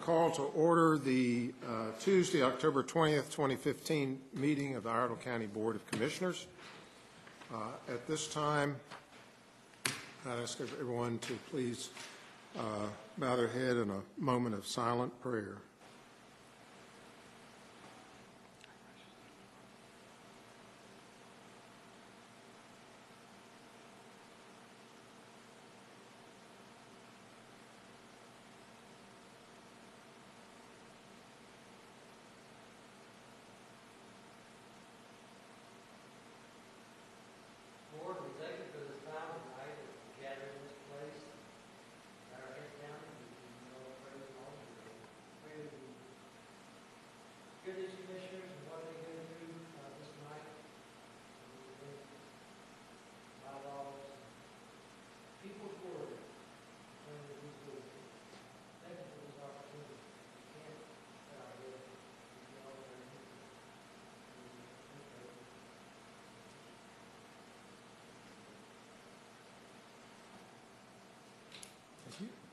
Call to order the Tuesday, October 20th, 2015 meeting of the Iredell County Board of Commissioners. At this time, I ask everyone to please bow their head in a moment of silent prayer.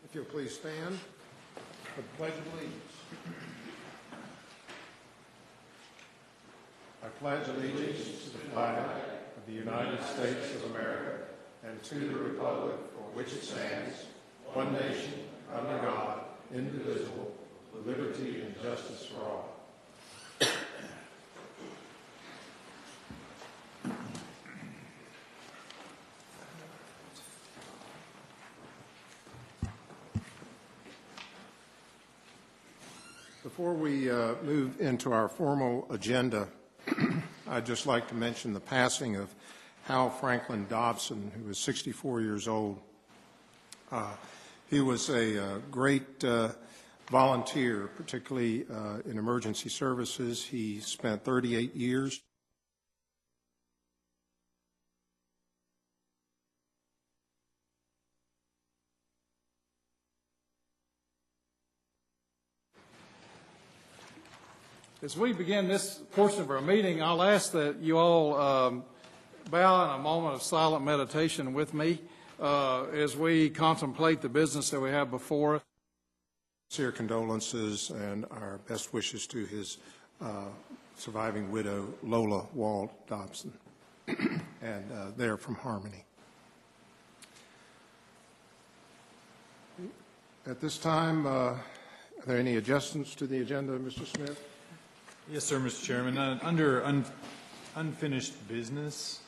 If you'll please stand for the Pledge of Allegiance. I pledge allegiance to the flag of the United States of America and to the republic for which it stands, one nation, under God, indivisible, with liberty and justice for all. Before we move into our formal agenda, I'd just like to mention the passing of Hal Franklin Dobson, who was 64 years old. He was a great volunteer, particularly in emergency services. He spent 38 years. As we begin this portion of our meeting, I'll ask that you all bow in a moment of silent meditation with me as we contemplate the business that we have before us. Sincere condolences and our best wishes to his surviving widow, Lola Wald Dobson, and they're from Harmony. At this time, are there any adjustments to the agenda, Mr. Smith? Yes, sir, Mr. Chairman. Under unfinished business,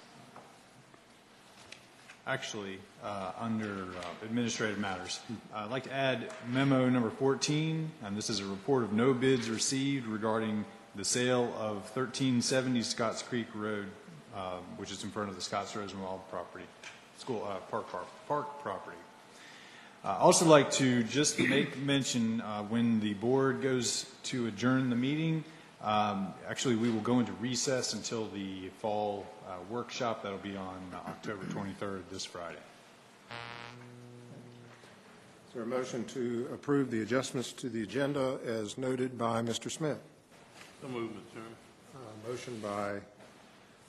actually, under administrative matters, I'd like to add memo number 14, and this is a report of no bids received regarding the sale of 1370 Scotts Creek Road, which is in front of the Scotts Rosenwald property, park property. I'd also like to just make mention when the board goes to adjourn the meeting, actually, we will go into recess until the fall workshop. That'll be on October 23rd, this Friday. Is there a motion to approve the adjustments to the agenda as noted by Mr. Smith? So moved, Mr. Chairman. Motion by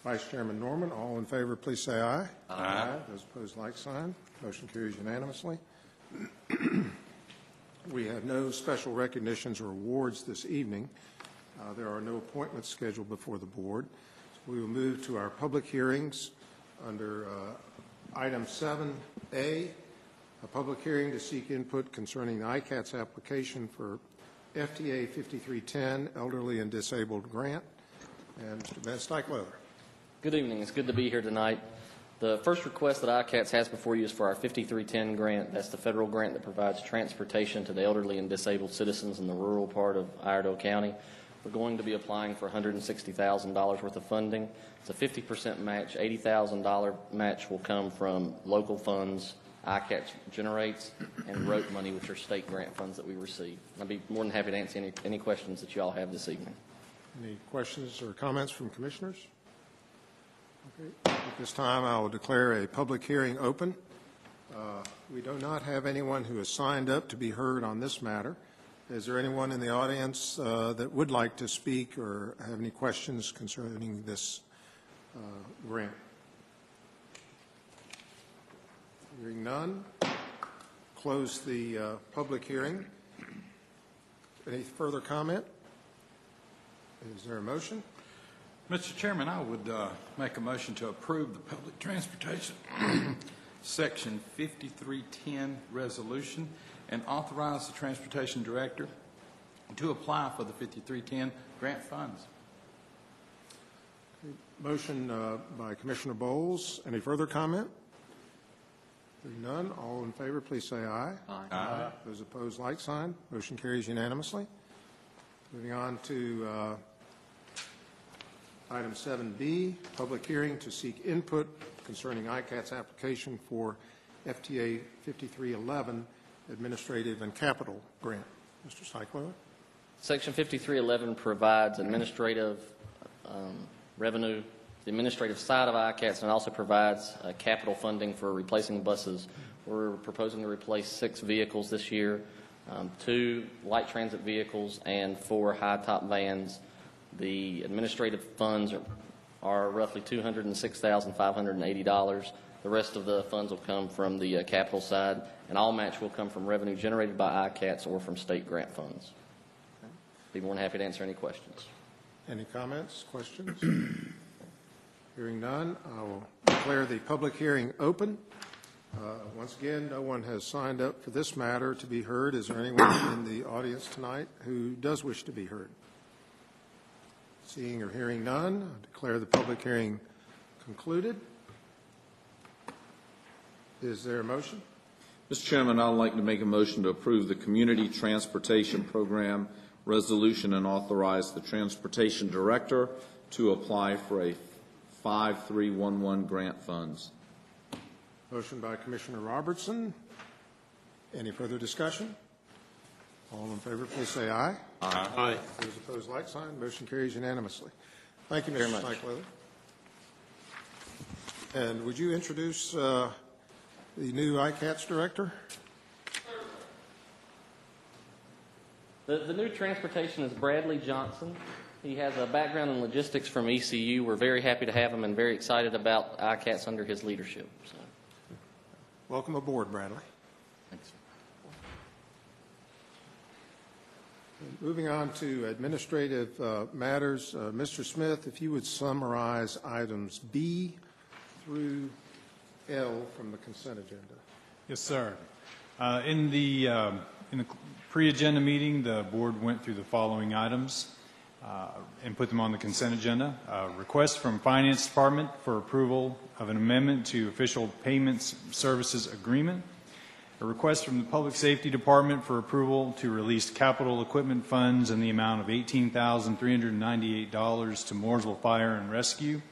Vice Chairman Norman. All in favor, please say aye. Aye. Those opposed, like sign. Motion carries unanimously. We have no special recognitions or awards this evening. There are no appointments scheduled before the board. So we will move to our public hearings under item 7A, a public hearing to seek input concerning the ICATS application for FTA 5310 Elderly and Disabled Grant. And Mr. Ben Steichleather. Good evening. It's good to be here tonight. The first request that ICATS has before you is for our 5310 grant. That's the federal grant that provides transportation to the elderly and disabled citizens in the rural part of Iredell County. We're going to be applying for $160,000 worth of funding. It's a 50% match. $80,000 match will come from local funds ICATS generates, and rope money, which are state grant funds that we receive. I'd be more than happy to answer any questions that you all have this evening. Any questions or comments from commissioners? Okay. At this time, I will declare a public hearing open. We do not have anyone who has signed up to be heard on this matter. Is there anyone in the audience that would like to speak or have any questions concerning this grant? Hearing none, close the public hearing. Any further comment? Is there a motion? Mr. Chairman, I would make a motion to approve the public transportation Section 5310 resolution and authorize the transportation director to apply for the 5310 grant funds. Motion by Commissioner Bowles. Any further comment? Hearing none, all in favor, please say aye. Aye. Those opposed, like sign. Motion carries unanimously. Moving on to item 7B, public hearing to seek input concerning ICATS application for FTA 5311 administrative and capital grant. Mr. Cycler? Section 5311 provides administrative revenue, the administrative side of ICATS, and also provides capital funding for replacing buses. We're proposing to replace 6 vehicles this year, 2 light transit vehicles and 4 high-top vans. The administrative funds are roughly $206,580. The rest of the funds will come from the capital side, and all match will come from revenue generated by ICATS or from state grant funds. Be more than happy to answer any questions. Any comments, questions? Hearing none, I will declare the public hearing open. Once again, no one has signed up for this matter to be heard. Is there anyone in the audience tonight who does wish to be heard? Seeing or hearing none, I declare the public hearing concluded. Is there a motion? Mr. Chairman, I'd like to make a motion to approve the Community Transportation Program resolution and authorize the Transportation Director to apply for a 5311 grant funds. Motion by Commissioner Robertson. Any further discussion? All in favor, please say aye. Aye. Those opposed, like sign. Motion carries unanimously. Thank you, Mr. Cycler. And would you introduce the new ICATS director? The new transportation is Bradley Johnson. He has a background in logistics from ECU. We're very happy to have him and very excited about ICATS under his leadership. So. Welcome aboard, Bradley. Thanks. Moving on to administrative matters, Mr. Smith, if you would summarize items B through L from the consent agenda. Yes, sir. In the pre-agenda meeting, the board went through the following items and put them on the consent agenda. Request from Finance Department for approval of an amendment to Official Payments Services Agreement. A request from the Public Safety Department for approval to release capital equipment funds in the amount of $18,398 to Mooresville Fire and Rescue.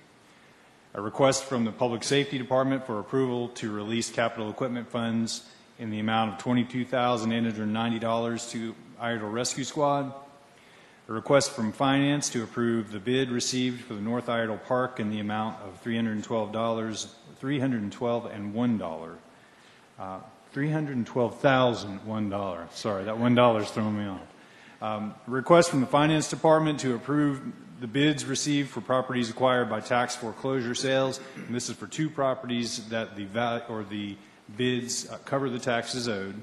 A request from the Public Safety Department for approval to release capital equipment funds in the amount of $22,890 to Iredell Rescue Squad. A request from Finance to approve the bid received for the North Iredell Park in the amount of $312,001. $312,001. Sorry, that $1 throwing me off. Request from the Finance Department to approve the bids received for properties acquired by tax foreclosure sales. And this is for 2 properties that the bids cover the taxes owed.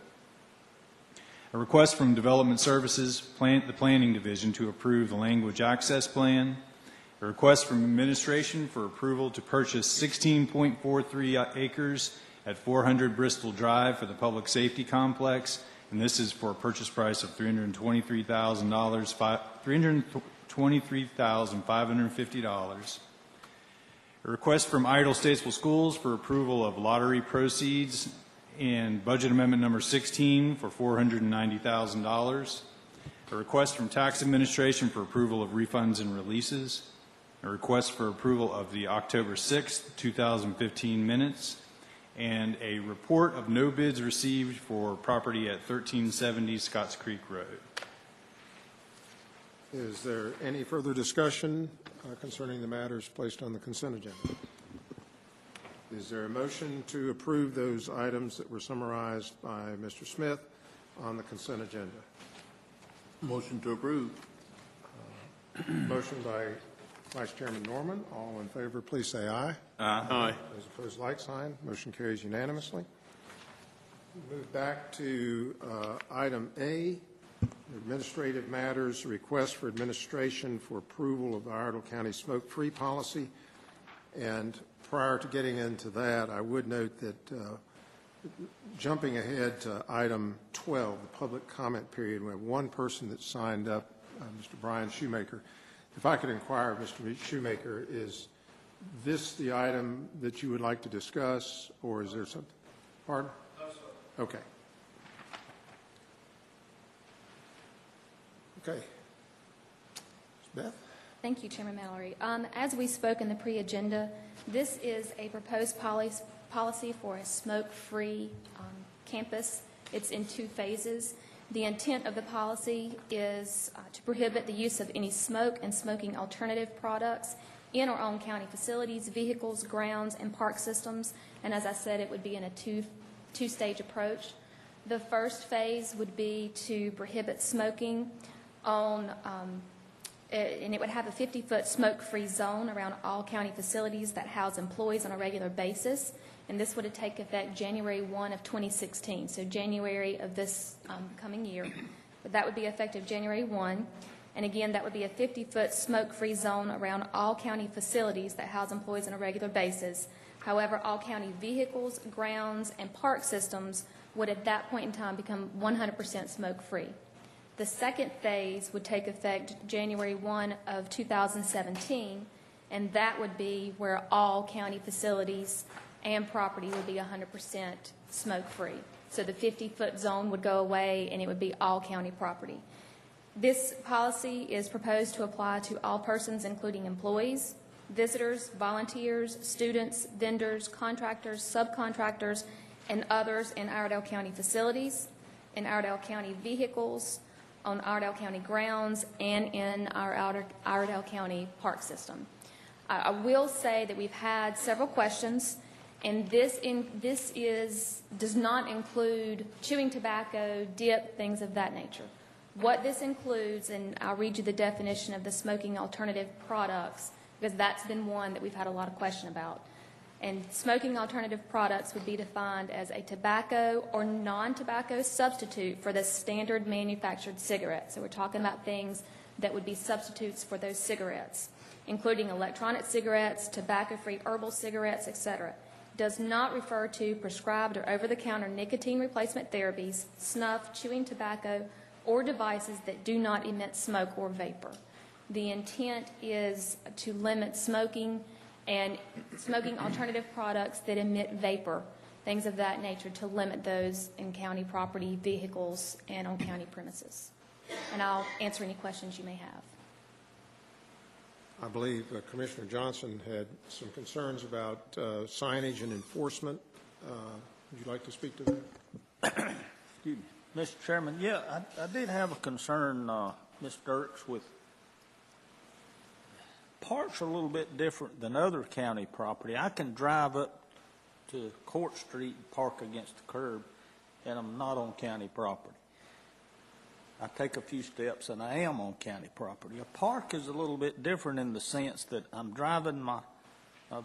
A request from Development Services, the Planning Division, to approve the Language Access Plan. A request from Administration for approval to purchase 16.43 acres at 400 Bristol Drive for the Public Safety Complex, and this is for a purchase price of $323,550. A request from Iredell Statesville Schools for approval of lottery proceeds and budget amendment number 16 for $490,000. A request from Tax Administration for approval of refunds and releases. A request for approval of the October 6th, 2015 minutes. And a report of no bids received for property at 1370 Scotts Creek Road. Is there any further discussion concerning the matters placed on the consent agenda? Is there a motion to approve those items that were summarized by Mr. Smith on the consent agenda? Motion to approve. Motion by Vice Chairman Norman. All in favor, please say aye. Aye. Those opposed, like sign. Motion carries unanimously. Move back to item A, administrative matters, request for administration for approval of the Iredell County smoke-free policy. And prior to getting into that, I would note that jumping ahead to item 12, the public comment period, we have one person that signed up, Mr. Brian Shoemaker. If I could inquire, Mr. Shoemaker, is this the item that you would like to discuss, or is there something? Pardon? No, sir. Okay. Okay. Ms. Beth? Thank you, Chairman Mallory. As we spoke in the pre-agenda, this is a proposed policy for a smoke-free campus. It's in 2 phases. The intent of the policy is to prohibit the use of any smoke and smoking alternative products in or on county facilities, vehicles, grounds, and park systems. And as I said, it would be in a two-stage approach. The first phase would be to prohibit smoking on, and it would have a 50-foot smoke-free zone around all county facilities that house employees on a regular basis. And this would take effect January 1 of 2016, so January of this coming year. But that would be effective January 1. And again, that would be a 50-foot smoke-free zone around all county facilities that house employees on a regular basis. However, all county vehicles, grounds, and park systems would at that point in time become 100% smoke-free. The second phase would take effect January 1 of 2017, and that would be where all county facilities and property would be 100% smoke-free. So the 50-foot zone would go away, and it would be all county property. This policy is proposed to apply to all persons, including employees, visitors, volunteers, students, vendors, contractors, subcontractors, and others in Iredell County facilities, in Iredell County vehicles, on Iredell County grounds, and in our Iredell County park system. I will say that we've had several questions, and this does not include chewing tobacco, dip, things of that nature. What this includes, and I'll read you the definition of the smoking alternative products, because that's been one that we've had a lot of question about. And smoking alternative products would be defined as a tobacco or non-tobacco substitute for the standard manufactured cigarette. So we're talking about things that would be substitutes for those cigarettes, including electronic cigarettes, tobacco-free herbal cigarettes, etc. Does not refer to prescribed or over-the-counter nicotine replacement therapies, snuff, chewing tobacco, or devices that do not emit smoke or vapor. The intent is to limit smoking and smoking alternative products that emit vapor, things of that nature, to limit those in county property, vehicles, and on county premises. And I'll answer any questions you may have. I believe Commissioner Johnson had some concerns about signage and enforcement. Would you like to speak to that? Excuse me. Mr. Chairman, yeah, I did have a concern, Ms. Dirks, with parks are a little bit different than other county property. I can drive up to Court Street and park against the curb, and I'm not on county property. I take a few steps, and I am on county property. A park is a little bit different in the sense that I'm driving my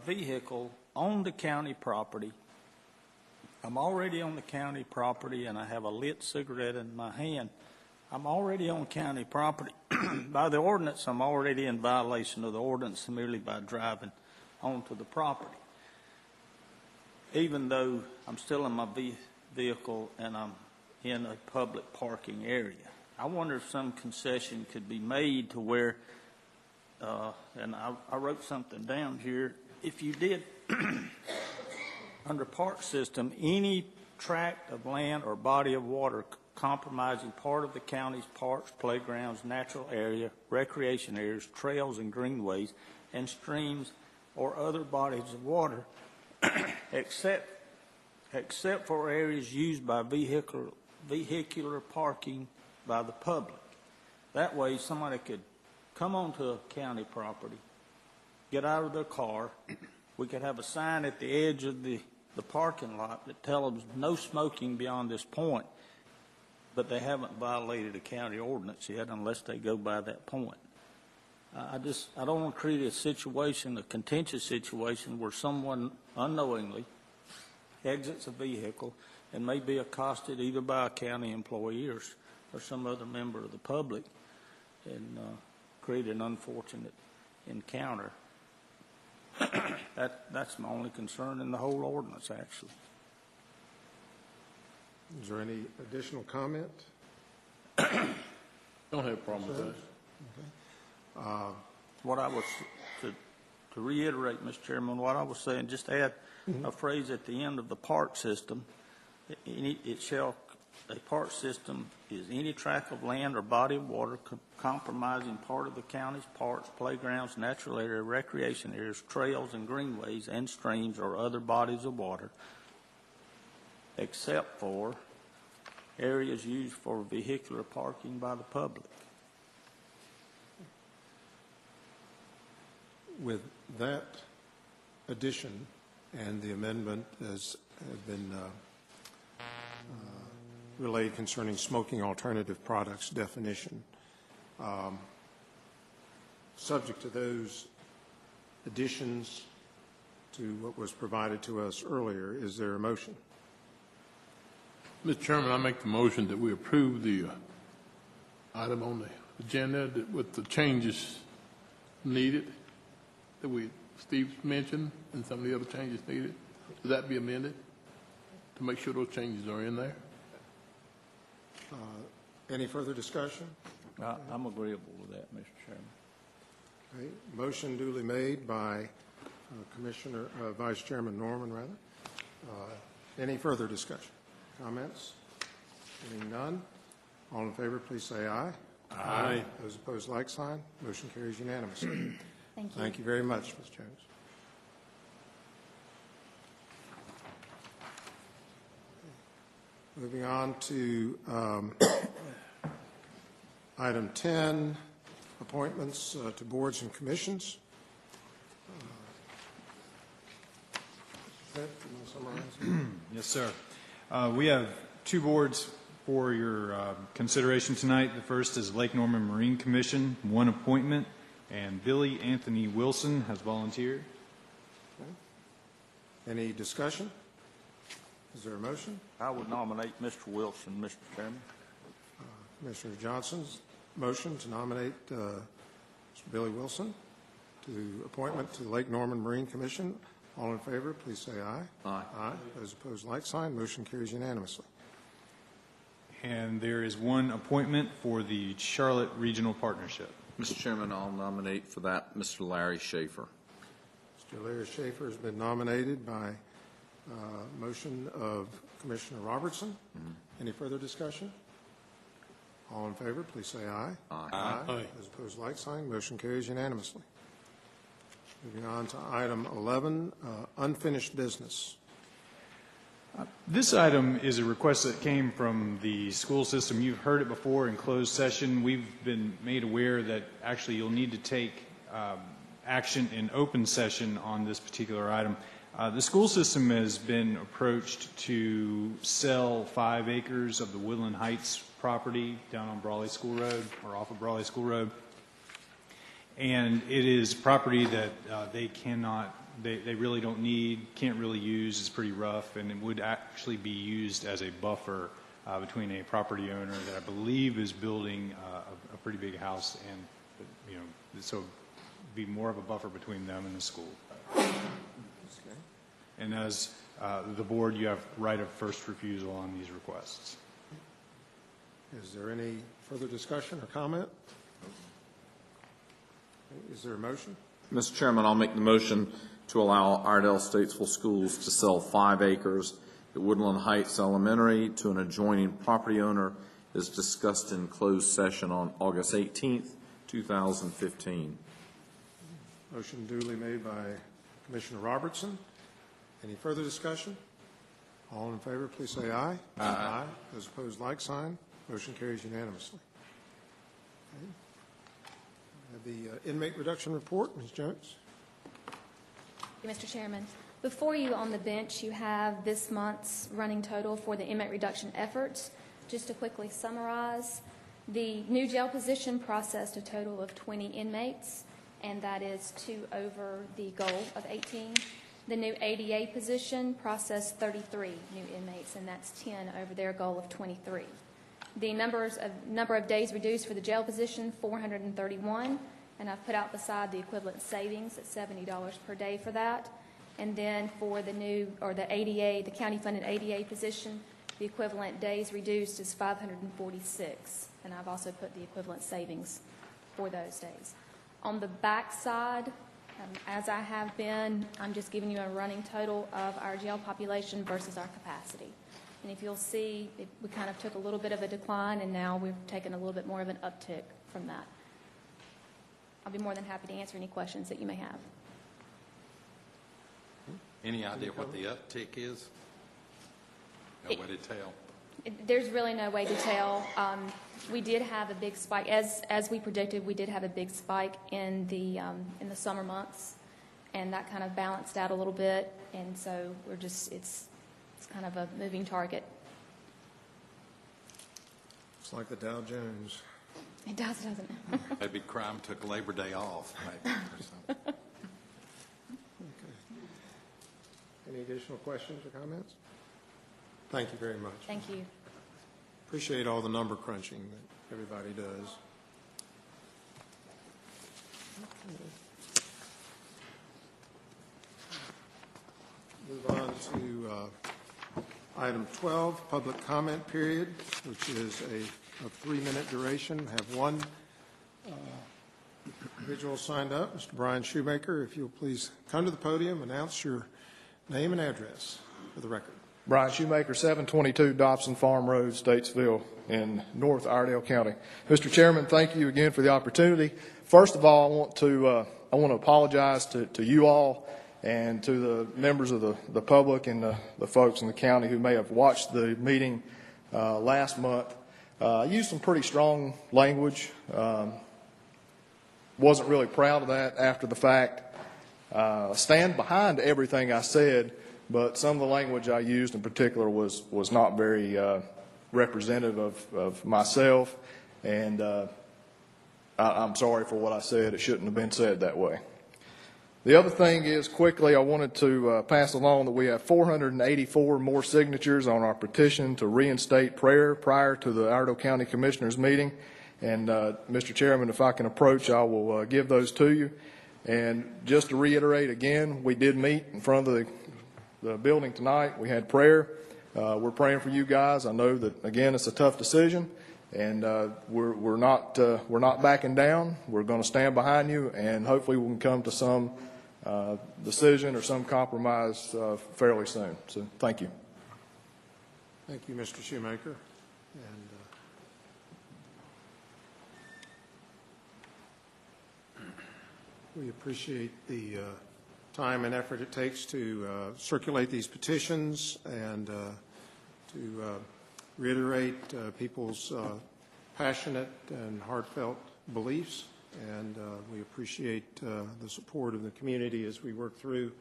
vehicle on the county property. I'm already on the county property, and I have a lit cigarette in my hand. I'm already on county property. By the ordinance, I'm already in violation of the ordinance merely by driving onto the property, even though I'm still in my vehicle and I'm in a public parking area. I wonder if some concession could be made to where, and I wrote something down here, if you did, under park system, any tract of land or body of water compromising part of the county's parks, playgrounds, natural area, recreation areas, trails and greenways, and streams or other bodies of water, except for areas used by vehicular parking by the public. That way somebody could come onto a county property, get out of their car. We could have a sign at the edge of the parking lot that tells them no smoking beyond this point, but they haven't violated a county ordinance yet unless they go by that point. I don't want to create a situation, a contentious situation, where someone unknowingly exits a vehicle and may be accosted either by a county employee or some other member of the public and create an unfortunate encounter. That's my only concern in the whole ordinance, actually. Is there any additional comment? Don't have a problem with that. What I was, to reiterate, Mr. Chairman, what I was saying, just add a phrase at the end of the park system. A park system is any tract of land or body of water compromising part of the county's parks, playgrounds, natural area, recreation areas, trails and greenways, and streams or other bodies of water, except for areas used for vehicular parking by the public. With that addition and the amendment as have been relayed concerning smoking alternative products definition, subject to those additions to what was provided to us earlier, is there a motion? Mr. Chairman, I make the motion that we approve the item on the agenda with the changes needed that Steve mentioned and some of the other changes needed. Does that be amended to make sure those changes are in there? Any further discussion? I'm agreeable with that, Mr. Chairman. Okay. Motion duly made by Vice Chairman Norman, rather. Any further discussion? Comments? Hearing none. All in favor, please say aye. Aye. Those opposed, like sign. Motion carries unanimously. Thank you. Thank you very much, Ms. Jones. Moving on to item 10, appointments to boards and commissions. Ted, you want to summarize? Yes, sir. We have two boards for your consideration tonight. The first is Lake Norman Marine Commission, one appointment, and Billy Anthony Wilson has volunteered. Okay. Any discussion? Is there a motion? I would nominate Mr. Wilson, Mr. Chairman. Commissioner Johnson's motion to nominate Mr. Billy Wilson to appointment to the Lake Norman Marine Commission. All in favor, please say aye. Aye. Aye. Those opposed, like sign. Motion carries unanimously. And there is one appointment for the Charlotte Regional Partnership. Mr. Chairman, I'll nominate for that Mr. Larry Schaefer. Mr. Larry Schaefer has been nominated by motion of Commissioner Robertson. Any further discussion? All in favor, please say aye. Aye. Aye. Those opposed, like sign. Motion carries unanimously. Moving on to item 11, unfinished business. This item is a request that came from the school system. You've heard it before in closed session. We've been made aware that actually you'll need to take action in open session on this particular item. The school system has been approached to sell 5 acres of the Woodland Heights property down on Brawley School Road, or off of Brawley School Road. And it is property that they really don't need, can't really use. It's pretty rough, and it would actually be used as a buffer between a property owner that I believe is building a pretty big house, and so be more of a buffer between them and the school. And as the board, you have right of first refusal on these requests. Is there any further discussion or comment? Is there a motion? Mr. Chairman, I'll make the motion to allow Iredell Statesville Schools to sell 5 acres at Woodland Heights Elementary to an adjoining property owner as discussed in closed session on August 18th, 2015. Motion duly made by Commissioner Robertson. Any further discussion? All in favor, please say aye. Aye. Those opposed, like sign. Motion carries unanimously. Okay. The inmate reduction report, Ms. Jones. Mr. Chairman, before you on the bench, you have this month's running total for the inmate reduction efforts. Just to quickly summarize, the new jail position processed a total of 20 inmates, and that is 2 over the goal of 18. The new ADA position processed 33 new inmates, and that's 10 over their goal of 23. The number of days reduced for the jail position, 431, and I've put out beside the equivalent savings at $70 per day for that. And then for the the ADA, the county-funded ADA position, the equivalent days reduced is 546, and I've also put the equivalent savings for those days. On the back side, as I have been, I'm just giving you a running total of our jail population versus our capacity. And if you'll see, we kind of took a little bit of a decline, and now we've taken a little bit more of an uptick from that. I'll be more than happy to answer any questions that you may have. Any idea what the uptick is? No way to tell. There's really no way to tell. We did have a big spike, as we predicted. We did have a big spike in the summer months, and that kind of balanced out a little bit. And so we're just it's kind of a moving target. It's like the Dow Jones. It does, doesn't it? Maybe crime took Labor Day off, maybe, or something. Okay. Any additional questions or comments? Thank you very much. Thank you. Appreciate all the number crunching that everybody does. Move on to item 12, public comment period, which is a 3-minute duration. Have one individual signed up, Mr. Brian Shoemaker. If you'll please come to the podium, announce your name and address for the record. Brian Shoemaker, 722 Dobson Farm Road, Statesville, in North Iredell County. Mr. Chairman, thank you again for the opportunity. First of all, I want to apologize to you all and to the members of the public and the folks in the county who may have watched the meeting last month. I used some pretty strong language. Wasn't really proud of that after the fact. Stand behind everything I said, but some of the language I used in particular was not very representative of myself, and I'm sorry for what I said. It shouldn't have been said that way. The other thing is, quickly, I wanted to pass along that we have 484 more signatures on our petition to reinstate prayer prior to the Iredell County Commissioners meeting. And Mr. Chairman, if I can approach, I will give those to you. And just to reiterate again, we did meet in front of the building tonight. We had prayer. We're praying for you guys. I know that, again, it's a tough decision, and we're not backing down. We're going to stand behind you, and hopefully we can come to some decision or some compromise fairly soon. So thank you. Thank you, Mr. Shoemaker. And we appreciate the time and effort it takes to circulate these petitions and to reiterate people's passionate and heartfelt beliefs. And we appreciate the support of the community as we work through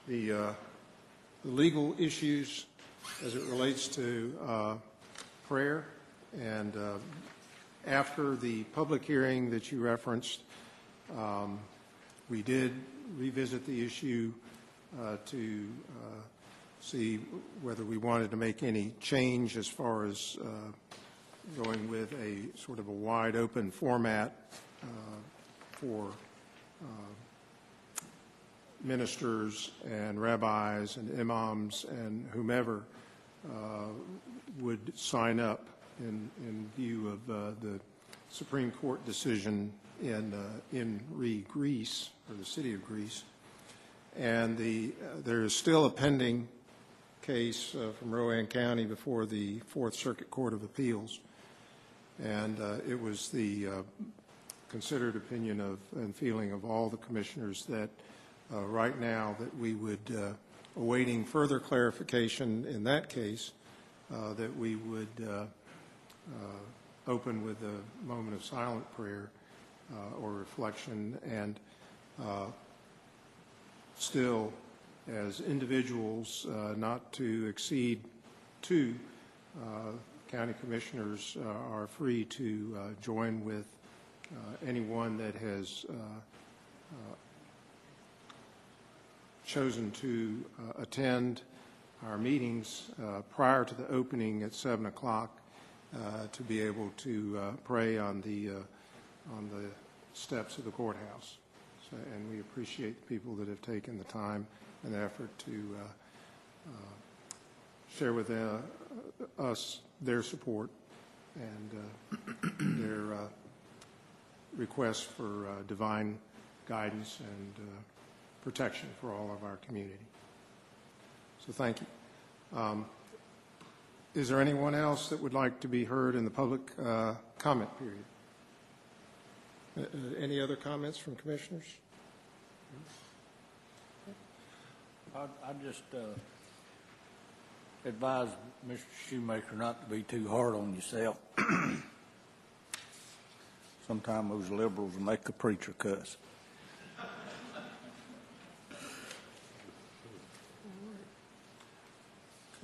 the legal issues as it relates to prayer. And after the public hearing that you referenced, we did revisit the issue to see whether we wanted to make any change as far as going with a sort of a wide open format for ministers and rabbis and imams and whomever would sign up in view of the Supreme Court decision in Greece, or the city of Greece. And there is still a pending case from Rowan County before the Fourth Circuit Court of Appeals. And it was the considered opinion of and feeling of all the commissioners that right now that we would, awaiting further clarification in that case, that we would open with a moment of silent prayer or reflection, and still, as individuals, not to exceed 2 county commissioners are free to join with anyone that has chosen to attend our meetings prior to the opening at 7 o'clock. to be able to pray on the steps of the courthouse. So, and we appreciate the people that have taken the time and effort to share with us their support and their requests for divine guidance and protection for all of our community. So thank you. Is there anyone else that would like to be heard in the public comment period? Any other comments from commissioners? I just advise Mr. Shoemaker not to be too hard on yourself. Sometimes those liberals will make a preacher cuss.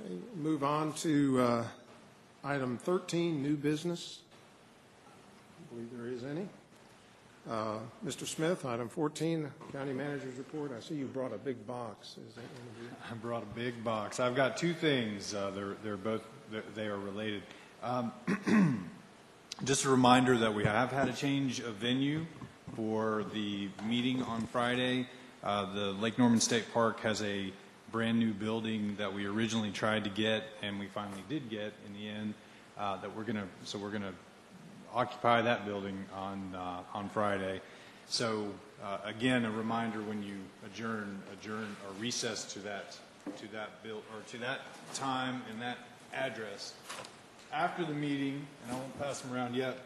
Okay, move on to item 13, new business. I believe there is any. Mr. Smith, item 14, county manager's report. I see you brought a big box. Is that one of you? I brought a big box. I've got two things. They are related. Just a reminder that we have had a change of venue for the meeting on Friday. The Lake Norman State Park has a brand new building that we originally tried to get, and we finally did get in the end. We're gonna occupy that building on Friday. So again, a reminder when you adjourn or recess to that time and that address. After the meeting, and I won't pass them around yet,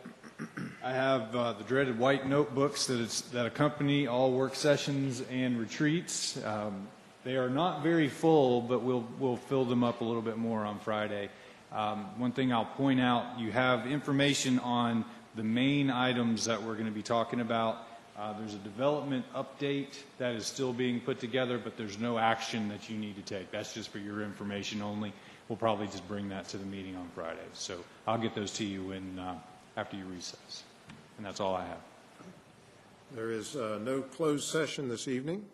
I have the dreaded white notebooks that accompany all work sessions and retreats. They are not very full, but we'll fill them up a little bit more on Friday. One thing I'll point out, you have information on the main items that we're going to be talking about. There's a development update that is still being put together, but there's no action that you need to take. That's just for your information only. We'll probably just bring that to the meeting on Friday. So I'll get those to you after you recess. And that's all I have. There is no closed session this evening.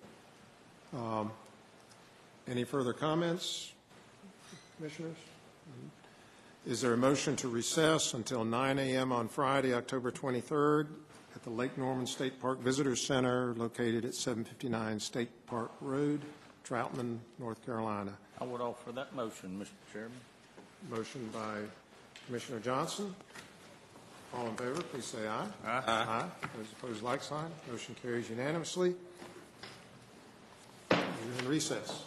Any further comments, commissioners? Is there a motion to recess until 9 a.m. on Friday, October 23rd at the Lake Norman State Park Visitor Center located at 759 State Park Road, Troutman, North Carolina? I would offer that motion, Mr. Chairman. Motion by Commissioner Johnson. All in favor, please say aye. Aye. Aye. Those opposed, like sign. Motion carries unanimously. We're in recess.